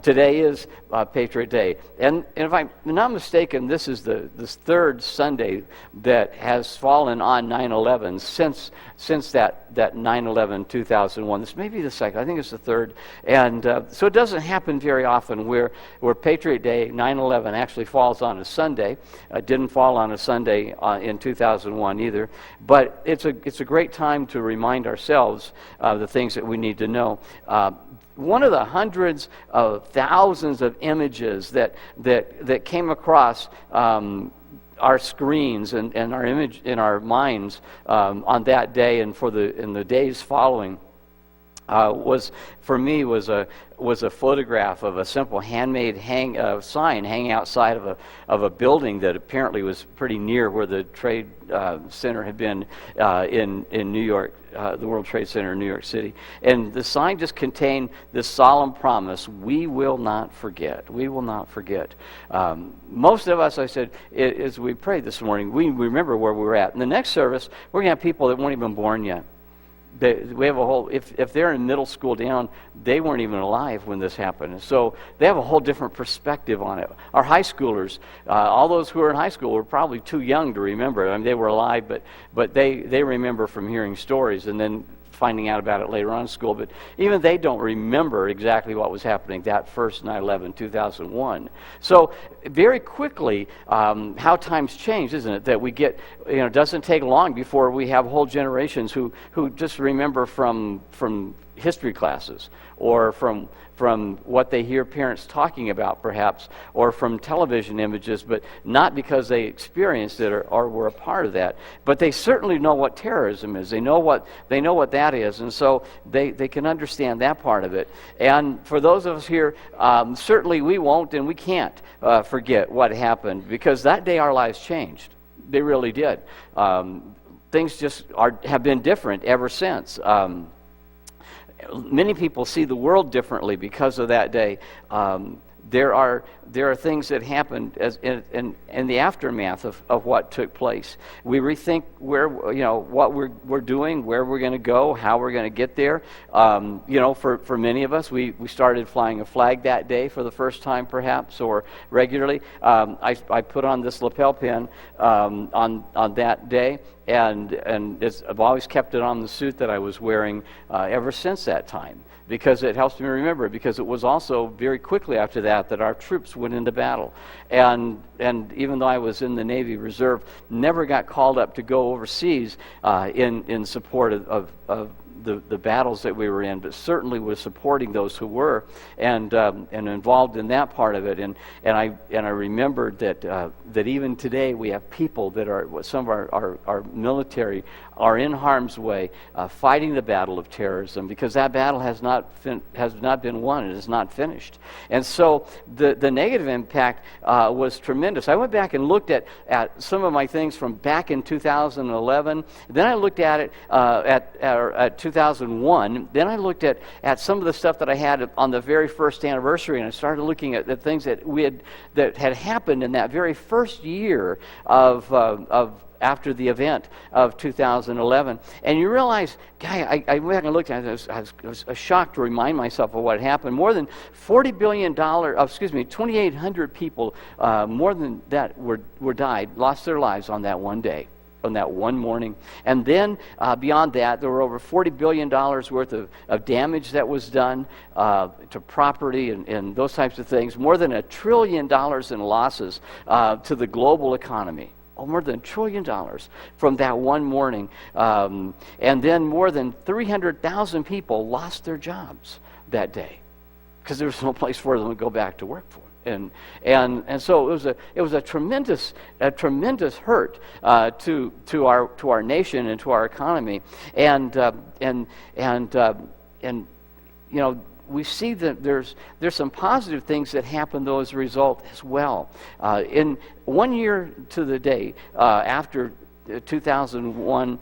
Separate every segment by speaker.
Speaker 1: Today is Patriot Day. And if I'm not mistaken, this is this third Sunday that has fallen on 9/11 since that 9/11 2001. This may be the second. I think it's the third. And so it doesn't happen very often where Patriot Day, 9/11, actually falls on a Sunday. It didn't fall on a Sunday in 2001 either. But it's a great time to remind ourselves of the things that we need to know. One of the hundreds of thousands of images that came across our screens and our image in our minds on that day and in the days following was a photograph of a simple handmade sign hanging outside of a building that apparently was pretty near where the Trade Center had been in New York, the World Trade Center in New York City. And the sign just contained this solemn promise: we will not forget. We will not forget. Most of us, I said, as we prayed this morning, we remember where we were at. In the next service, we're going to have people that weren't even born yet. We have a whole, if they're in middle school down, they weren't even alive when this happened. So they have a whole different perspective on it. Our high schoolers, all those who are in high school were probably too young to remember. I mean, they were alive, but they remember from hearing stories and then finding out about it later on in school. But even they don't remember exactly what was happening that first 9/11, 2001. So very quickly, how times change, isn't it? That we get, it doesn't take long before we have whole generations who just remember from history classes or from what they hear parents talking about, perhaps, or from television images, but not because they experienced it or were a part of that. But they certainly know what terrorism is. They know what that is, and so they can understand that part of it. And for those of us here, certainly we won't and we can't forget what happened, because that day our lives changed. They really did. Things just have been different ever since. Many people see the world differently because of that day. There are things that happened in the aftermath of what took place. We rethink what we're doing, where we're going to go, how we're going to get there. For many of us, we started flying a flag that day for the first time, perhaps, or regularly. I put on this lapel pin on that day, and I've always kept it on the suit that I was wearing ever since that time, because it helps me remember, because it was also very quickly after that our troops went into battle. And even though I was in the Navy Reserve, never got called up to go overseas in support of the battles that we were in, but certainly was supporting those who were and involved in that part of it. And I remembered that even today we have people that are, some of our military are in harm's way, fighting the battle of terrorism, because that battle has not been won. It is not finished. And so the negative impact was tremendous. I went back and looked at some of my things from back in 2011. Then I looked at it at 2001. Then I looked at some of the stuff that I had on the very first anniversary, and I started looking at the things that had happened in that very first year of after the event of 2011. And you realize, I went back and looked at it, I was shocked to remind myself of what happened. More than $40 billion, 2,800 people, more than that lost their lives on that one day, on that one morning. And then beyond that, there were over $40 billion worth of damage that was done to property and those types of things. More than $1 trillion in losses to the global economy. More than $1 trillion from that one morning. And then more than 300,000 people lost their jobs that day because there was no place for them to go back to work for. And so it was a tremendous hurt to our nation and to our economy. And we see that there's some positive things that happen though as a result as well. In 1 year to the day after 2001,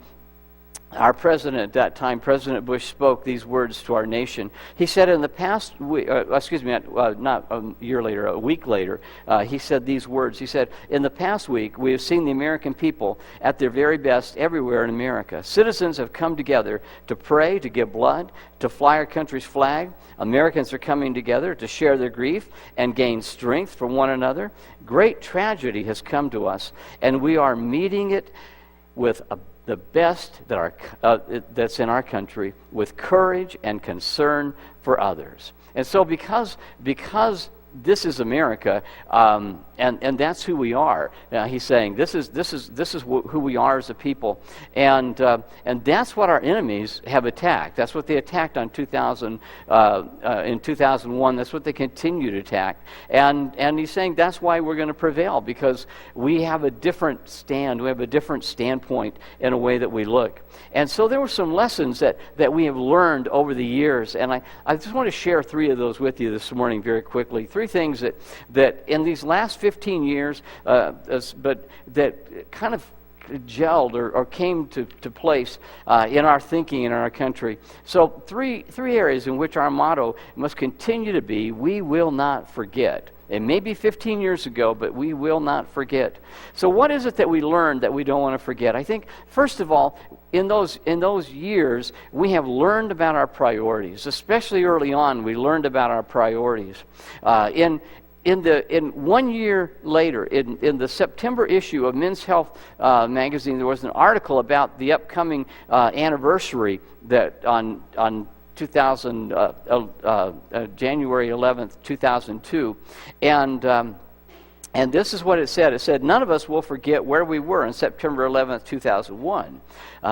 Speaker 1: our president at that time, President Bush, spoke these words to our nation. He said in the past week, not a year later, a week later, he said these words. He said, in the past week, we have seen the American people at their very best everywhere in America. Citizens have come together to pray, to give blood, to fly our country's flag. Americans are coming together to share their grief and gain strength from one another. Great tragedy has come to us, and we are meeting it with the best that's in our country, with courage and concern for others. And so because this is America, and that's who we are. He's saying this is who we are as a people, and that's what our enemies have attacked. That's what they attacked in 2001. That's what they continue to attack. And he's saying that's why we're going to prevail, because we have a different stand. We have a different standpoint in a way that we look. And so there were some lessons that we have learned over the years, and I just want to share 3 of those with you this morning very quickly. 3 things that in these last 15 years, but that kind of gelled or came to place in our thinking in our country. So three areas in which our motto must continue to be: we will not forget. It may be 15 years ago, but we will not forget. So what is it that we learned that we don't want to forget? I think, first of all, in those years, we have learned about our priorities. Especially early on, we learned about our priorities. In 1 year later, in the September issue of Men's Health magazine, there was an article about the upcoming anniversary that on January 11th, 2002, and this is what it said. It said, none of us will forget where we were on September 11th, 2001.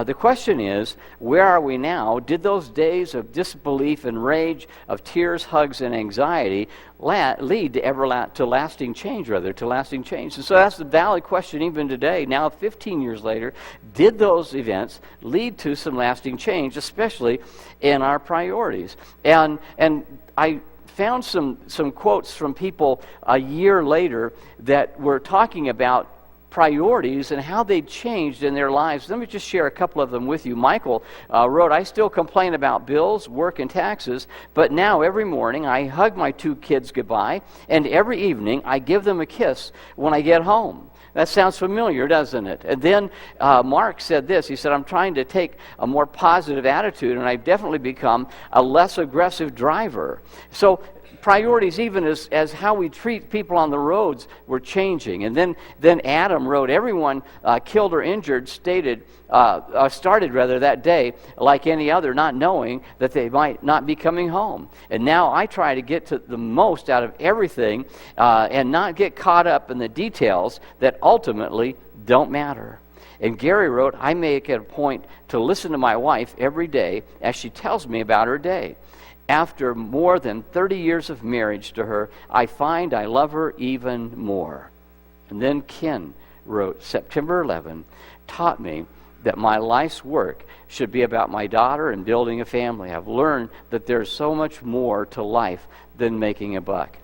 Speaker 1: The question is, where are we now? Did those days of disbelief and rage, of tears, hugs, and anxiety lead to lasting change, to lasting change? And so that's the valid question even today. Now, 15 years later, did those events lead to some lasting change, especially in our priorities? And I found some quotes from people a year later that were talking about priorities and how they changed in their lives. Let me just share a couple of them with you. Michael wrote, I still complain about bills, work, and taxes, but now every morning I hug my 2 kids goodbye, and every evening I give them a kiss when I get home. That sounds familiar, doesn't it? And then Mark said this. He said, I'm trying to take a more positive attitude, and I've definitely become a less aggressive driver. So priorities, even as how we treat people on the roads, were changing. And then Adam wrote, everyone killed or injured started that day like any other, not knowing that they might not be coming home. And now I try to get to the most out of everything and not get caught up in the details that ultimately don't matter. And Gary wrote, I make it a point to listen to my wife every day as she tells me about her day. After more than 30 years of marriage to her, I find I love her even more. And then Ken wrote, September 11 taught me that my life's work should be about my daughter and building a family. I've learned that there's so much more to life than making a buck.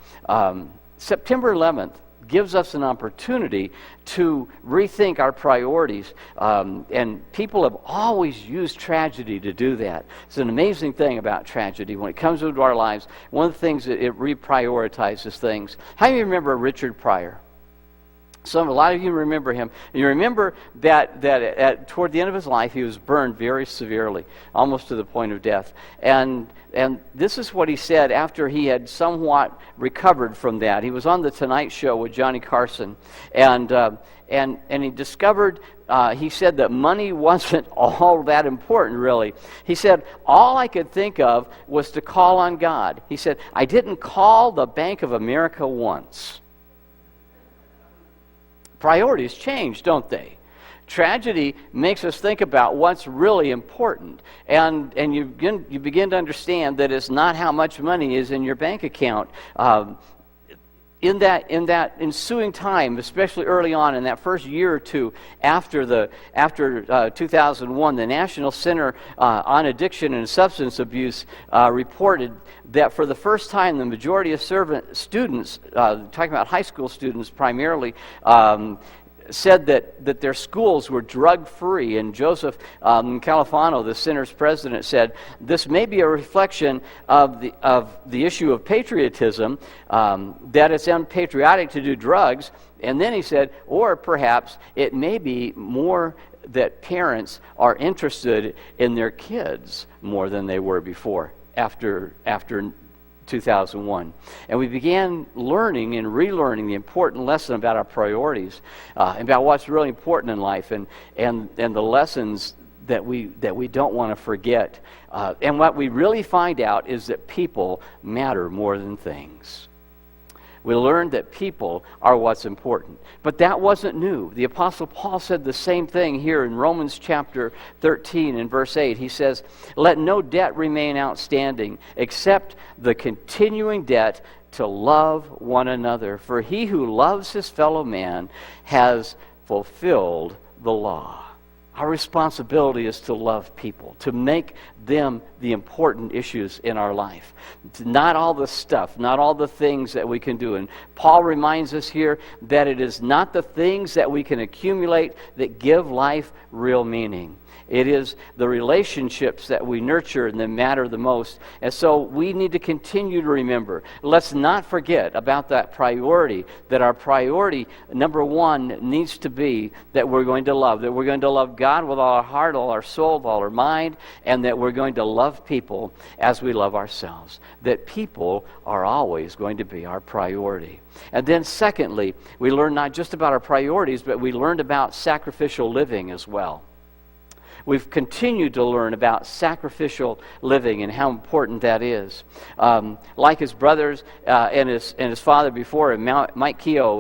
Speaker 1: September 11th gives us an opportunity to rethink our priorities. And people have always used tragedy to do that. It's an amazing thing about tragedy. When it comes into our lives, one of the things that it reprioritizes things. How do you remember Richard Pryor? A lot of you remember him. You remember that toward the end of his life, he was burned very severely, almost to the point of death. And this is what he said after he had somewhat recovered from that. He was on the Tonight Show with Johnny Carson, and he discovered. He said that money wasn't all that important, really. He said, all I could think of was to call on God. He said, I didn't call the Bank of America once. Priorities change, don't they? Tragedy makes us think about what's really important, and you begin to understand that it's not how much money is in your bank account. In that ensuing time, especially early on in that first year or two after 2001, the National Center on Addiction and Substance Abuse reported that for the first time, the majority of students, talking about high school students primarily, said that their schools were drug-free, and Joseph Califano, the Center's president, said this may be a reflection of the issue of patriotism, that it's unpatriotic to do drugs, and then he said, or perhaps it may be more that parents are interested in their kids more than they were before, after 2001. And we began learning and relearning the important lesson about our priorities, about what's really important in life, and the lessons that we don't want to forget. And what we really find out is that people matter more than things. We learned that people are what's important. But that wasn't new. The Apostle Paul said the same thing here in Romans chapter 13 and verse 8. He says, "Let no debt remain outstanding except the continuing debt to love one another. For he who loves his fellow man has fulfilled the law." Our responsibility is to love people, to make them the important issues in our life. Not all the stuff, not all the things that we can do. And Paul reminds us here that it is not the things that we can accumulate that give life real meaning. It is the relationships that we nurture and that matter the most. And so we need to continue to remember. Let's not forget about that priority, that our priority, number one, needs to be that we're going to love God with all our heart, all our soul, all our mind, and that we're going to love people as we love ourselves. That people are always going to be our priority. And then secondly, we learned not just about our priorities, but we learned about sacrificial living as well. We've continued to learn about sacrificial living and how important that is. Like his brothers and his father before him, Mike Keogh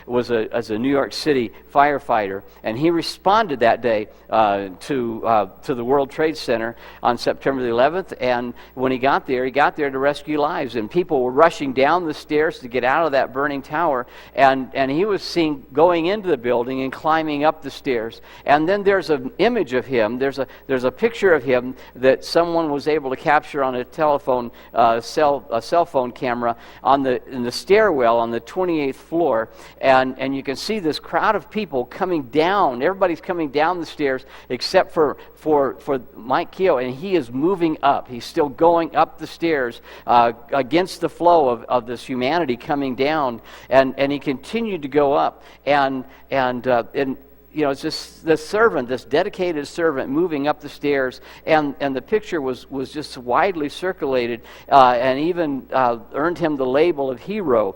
Speaker 1: was a New York City firefighter, and he responded that day to the World Trade Center on September the 11th. And when he got there to rescue lives, and people were rushing down the stairs to get out of that burning tower, and he was seen going into the building and climbing up the stairs. And then there's an image of him. There's a picture of him that someone was able to capture on a cell phone camera in the stairwell on the 28th floor, and you can see this crowd of people coming down. Everybody's coming down the stairs except for Mike Keogh, and he is moving up. He's still going up the stairs against the flow of this humanity coming down, and he continued to go up, and it's just this servant, this dedicated servant moving up the stairs, and the picture was just widely circulated, and even earned him the label of hero.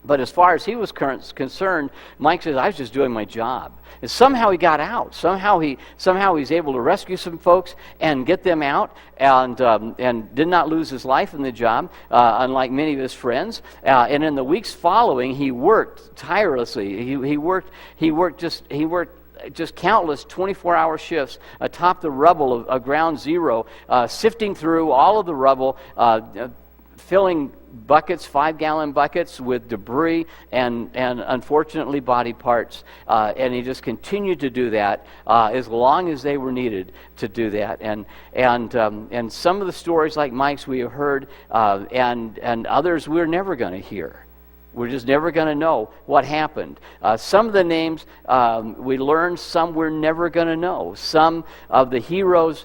Speaker 1: But as far as he was concerned, Mike says, I was just doing my job. And somehow he got out. Somehow he's able to rescue some folks and get them out, and did not lose his life in the job, unlike many of his friends. And in the weeks following, he worked tirelessly. He worked just countless 24-hour shifts atop the rubble of Ground Zero, sifting through all of the rubble, filling buckets, 5-gallon buckets with debris and unfortunately body parts, and he just continued to do that as long as they were needed to do that. And some of the stories like Mike's we have heard, and others we're never going to hear. We're just never going to know what happened. Some of the names we learned, some we're never going to know. Some of the heroes,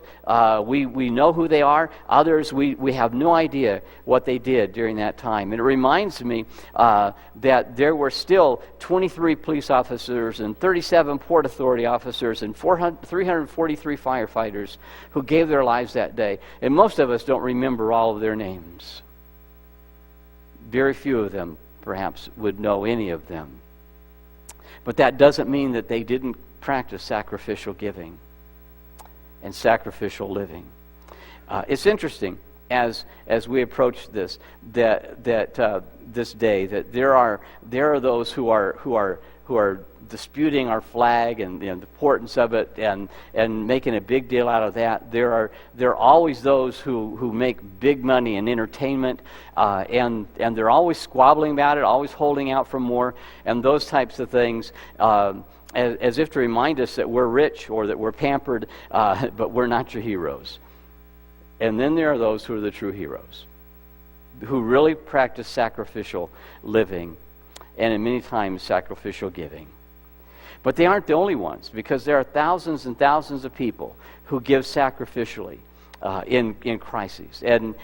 Speaker 1: we know who they are. Others, we have no idea what they did during that time. And it reminds me that there were still 23 police officers and 37 Port Authority officers and 343 firefighters who gave their lives that day. And most of us don't remember all of their names. Very few of them perhaps would know any of them. But that doesn't mean that they didn't practice sacrificial giving and sacrificial living. It's interesting as we approach this that this day that there are those who are disputing our flag and the importance of it and making a big deal out of that. There are always those who make big money in entertainment, and they're always squabbling about it, always holding out for more, and those types of things, as if to remind us that we're rich or that we're pampered, but we're not your heroes. And then there are those who are the true heroes, who really practice sacrificial living, and in many times sacrificial giving. But they aren't the only ones, because there are thousands and thousands of people who give sacrificially in crises. And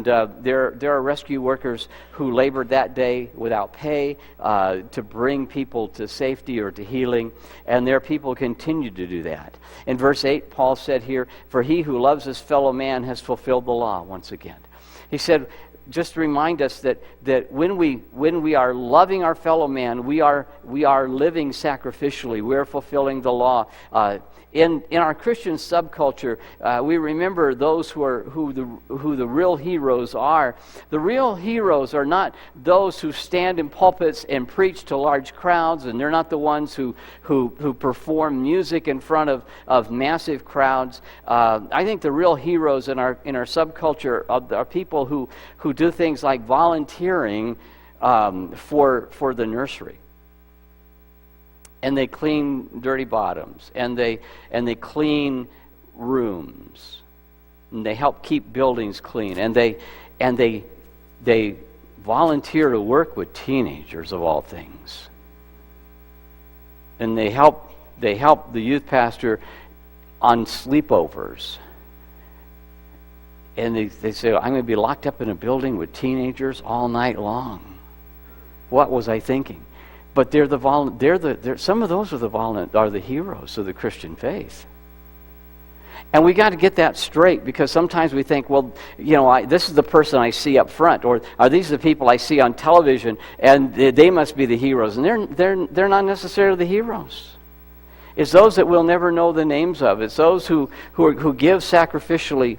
Speaker 1: there are rescue workers who labored that day without pay to bring people to safety or to healing, and there are people who continue to do that. In verse 8, Paul said here, "For he who loves his fellow man has fulfilled the law," once again. He said, just to remind us that when we are loving our fellow man, we are living sacrificially. We are fulfilling the law. In our Christian subculture, we remember those who the real heroes are. The real heroes are not those who stand in pulpits and preach to large crowds, and they're not the ones who perform music in front of massive crowds. I think the real heroes in our subculture are people who do things like volunteering for the nursery. And they clean dirty bottoms, and they clean rooms, and they help keep buildings clean, and they volunteer to work with teenagers, of all things, and they help the youth pastor on sleepovers. And they say, "I'm going to be locked up in a building with teenagers all night long." What was I thinking? But some of those are the heroes of the Christian faith. And we got to get that straight, because sometimes we think, well, this is the person I see up front, or are these the people I see on television, and they must be the heroes. And they're not necessarily the heroes. It's those that we'll never know the names of. It's those who give sacrificially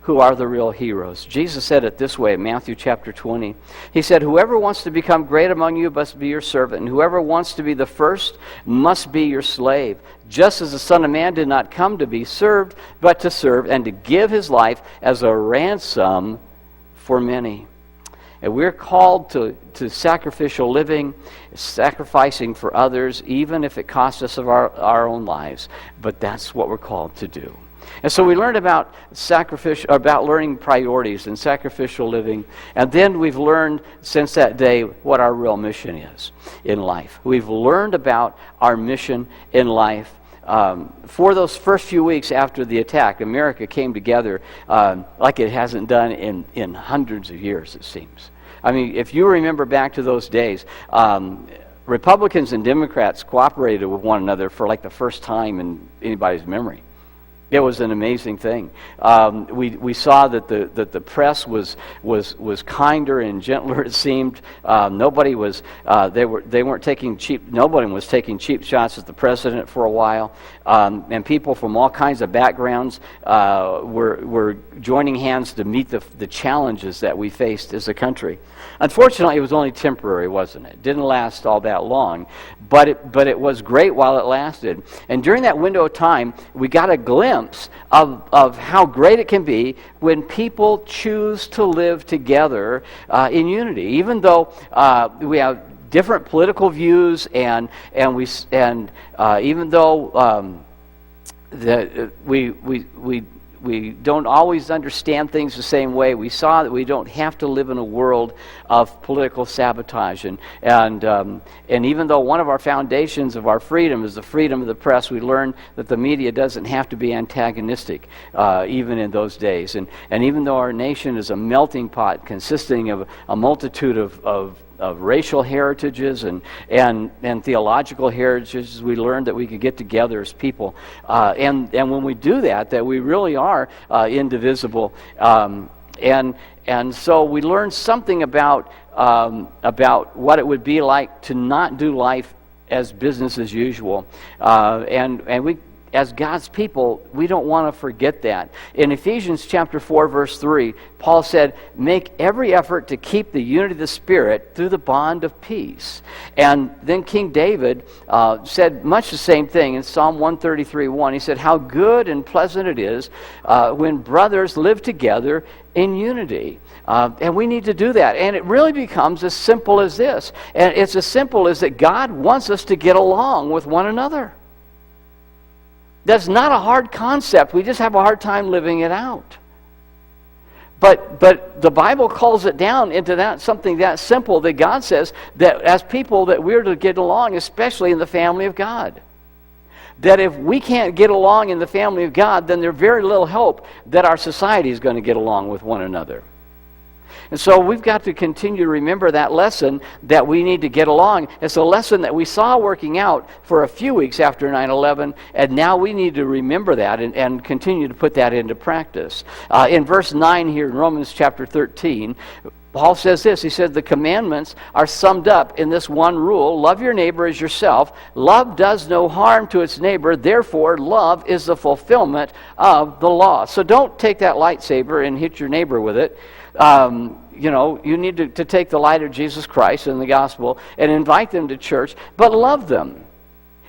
Speaker 1: who are the real heroes. Jesus said it this way in Matthew chapter 20. He said, "Whoever wants to become great among you must be your servant, and whoever wants to be the first must be your slave. Just as the Son of Man did not come to be served, but to serve and to give his life as a ransom for many." And we're called to sacrificial living, sacrificing for others, even if it costs us of our own lives. But that's what we're called to do. And so we learned about learning priorities and sacrificial living, and then we've learned since that day what our real mission is in life. We've learned about our mission in life. For those first few weeks after the attack, America came together like it hasn't done in hundreds of years, it seems. I mean, if you remember back to those days, Republicans and Democrats cooperated with one another for like the first time in anybody's memory. It was an amazing thing. We saw that the press was kinder and gentler. It seemed nobody was weren't taking cheap. Nobody was taking cheap shots at the president for a while, and people from all kinds of backgrounds were joining hands to meet the challenges that we faced as a country. Unfortunately, it was only temporary, wasn't it? It didn't last all that long, but it was great while it lasted. And during that window of time, we got a glimpse of how great it can be when people choose to live together in unity, even though we have different political views, and even though we don't always understand things the same way. We saw that we don't have to live in a world of political sabotage. And even though one of our foundations of our freedom is the freedom of the press, we learned that the media doesn't have to be antagonistic, even in those days. And even though our nation is a melting pot consisting of a multitude of racial heritages and theological heritages, we learned that we could get together as people. And when we do that we really are indivisible. And so we learned something about what it would be like to not do life as business as usual. And we, as God's people, we don't want to forget that. In Ephesians chapter 4, verse 3, Paul said, "Make every effort to keep the unity of the Spirit through the bond of peace." And then King David said much the same thing in Psalm 133:1. He said, "How good and pleasant it is when brothers live together in unity." And we need to do that. And it really becomes as simple as this. And it's as simple as that God wants us to get along with one another. That's not a hard concept. We just have a hard time living it out. But the Bible calls it down into that something that simple, that God says that as people that we're to get along, especially in the family of God. That if we can't get along in the family of God, then there's very little hope that our society is going to get along with one another. And so we've got to continue to remember that lesson that we need to get along. It's a lesson that we saw working out for a few weeks after 9/11, and now we need to remember that and continue to put that into practice. In verse 9 here in Romans chapter 13, Paul says this. He said, the commandments are summed up in this one rule: love your neighbor as yourself. Love does no harm to its neighbor. Therefore, love is the fulfillment of the law. So don't take that lightsaber and hit your neighbor with it. You need to take the light of Jesus Christ and the gospel and invite them to church, but love them.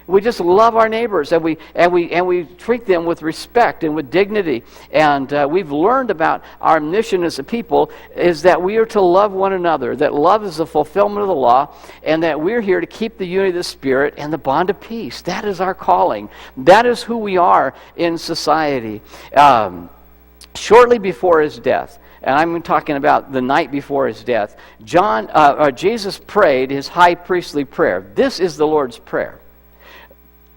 Speaker 1: We just love our neighbors, and we treat them with respect and with dignity. And we've learned about our mission as a people is that we are to love one another, that love is the fulfillment of the law, and that we're here to keep the unity of the Spirit and the bond of peace. That is our calling. That is who we are in society. Shortly before his death, and I'm talking about the night before his death, Jesus prayed his high priestly prayer. This is the Lord's Prayer.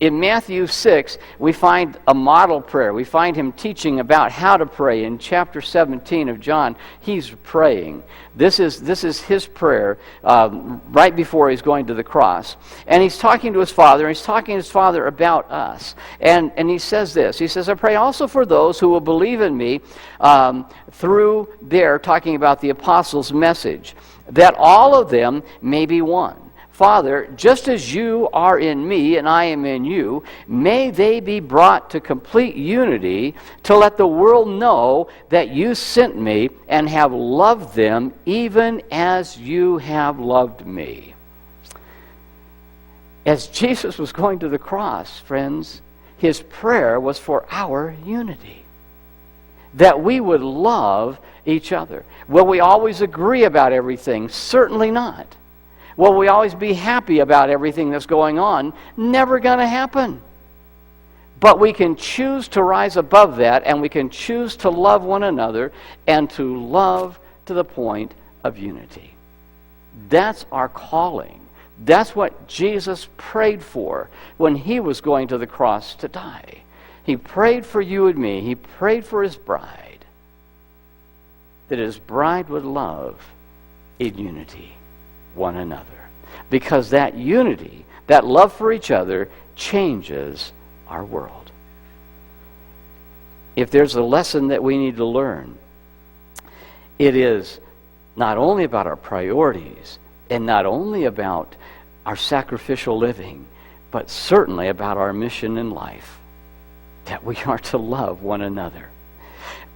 Speaker 1: In Matthew 6, we find a model prayer. We find him teaching about how to pray. In chapter 17 of John, he's praying. This is his prayer right before he's going to the cross. And he's talking to his Father, and he's talking to his Father about us. And he says this. He says, I pray also for those who will believe in me through their, talking about the apostles' message, that all of them may be one. Father, just as you are in me and I am in you, may they be brought to complete unity to let the world know that you sent me and have loved them even as you have loved me. As Jesus was going to the cross, friends, his prayer was for our unity. That we would love each other. Will we always agree about everything? Certainly not. Will we always be happy about everything that's going on? Never going to happen. But we can choose to rise above that, and we can choose to love one another and to love to the point of unity. That's our calling. That's what Jesus prayed for when he was going to the cross to die. He prayed for you and me. He prayed for his bride, that his bride would love in unity one another. Because that unity, that love for each other, changes our world. If there's a lesson that we need to learn, it is not only about our priorities and not only about our sacrificial living, but certainly about our mission in life, that we are to love one another.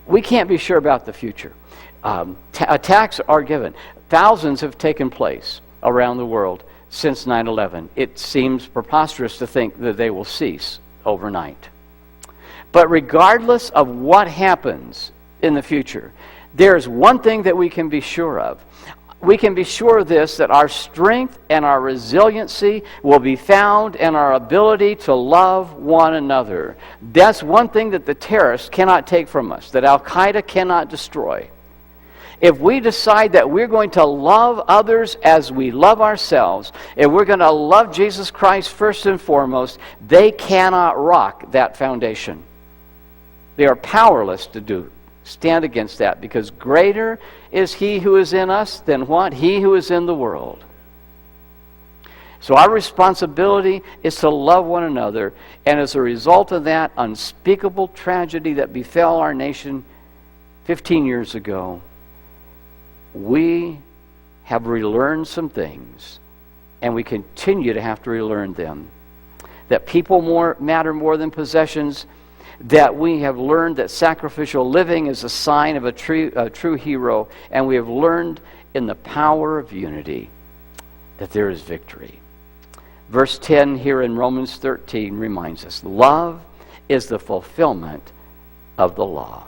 Speaker 1: We can't be sure about the future. Attacks are given. Thousands have taken place around the world since 9/11. It seems preposterous to think that they will cease overnight. But regardless of what happens in the future, there's one thing that we can be sure of. We can be sure of this, that our strength and our resiliency will be found in our ability to love one another. That's one thing that the terrorists cannot take from us, that Al-Qaeda cannot destroy. If we decide that we're going to love others as we love ourselves, and we're going to love Jesus Christ first and foremost, they cannot rock that foundation. They are powerless to stand against that, because greater is he who is in us than what? He who is in the world. So our responsibility is to love one another, and as a result of that unspeakable tragedy that befell our nation 15 years ago, we have relearned some things, and we continue to have to relearn them. That people matter more than possessions, that we have learned that sacrificial living is a sign of a true hero, and we have learned in the power of unity that there is victory. Verse 10 here in Romans 13 reminds us, love is the fulfillment of the law.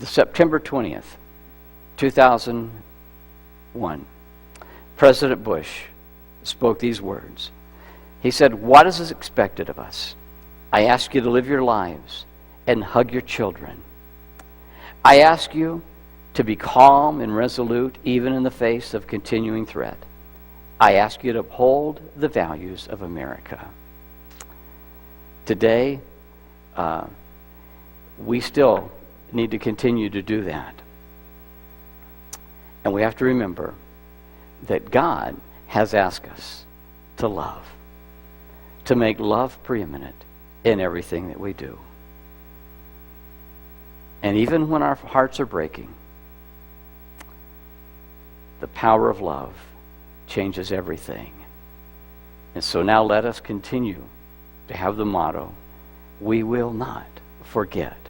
Speaker 1: September 20th, 2001, President Bush spoke these words. He said, what is expected of us? I ask you to live your lives and hug your children. I ask you to be calm and resolute even in the face of continuing threat. I ask you to uphold the values of America. Today, we still need to continue to do that. And we have to remember that God has asked us to love, to make love preeminent in everything that we do. And even when our hearts are breaking, the power of love changes everything. And so now let us continue to have the motto, we will not forget.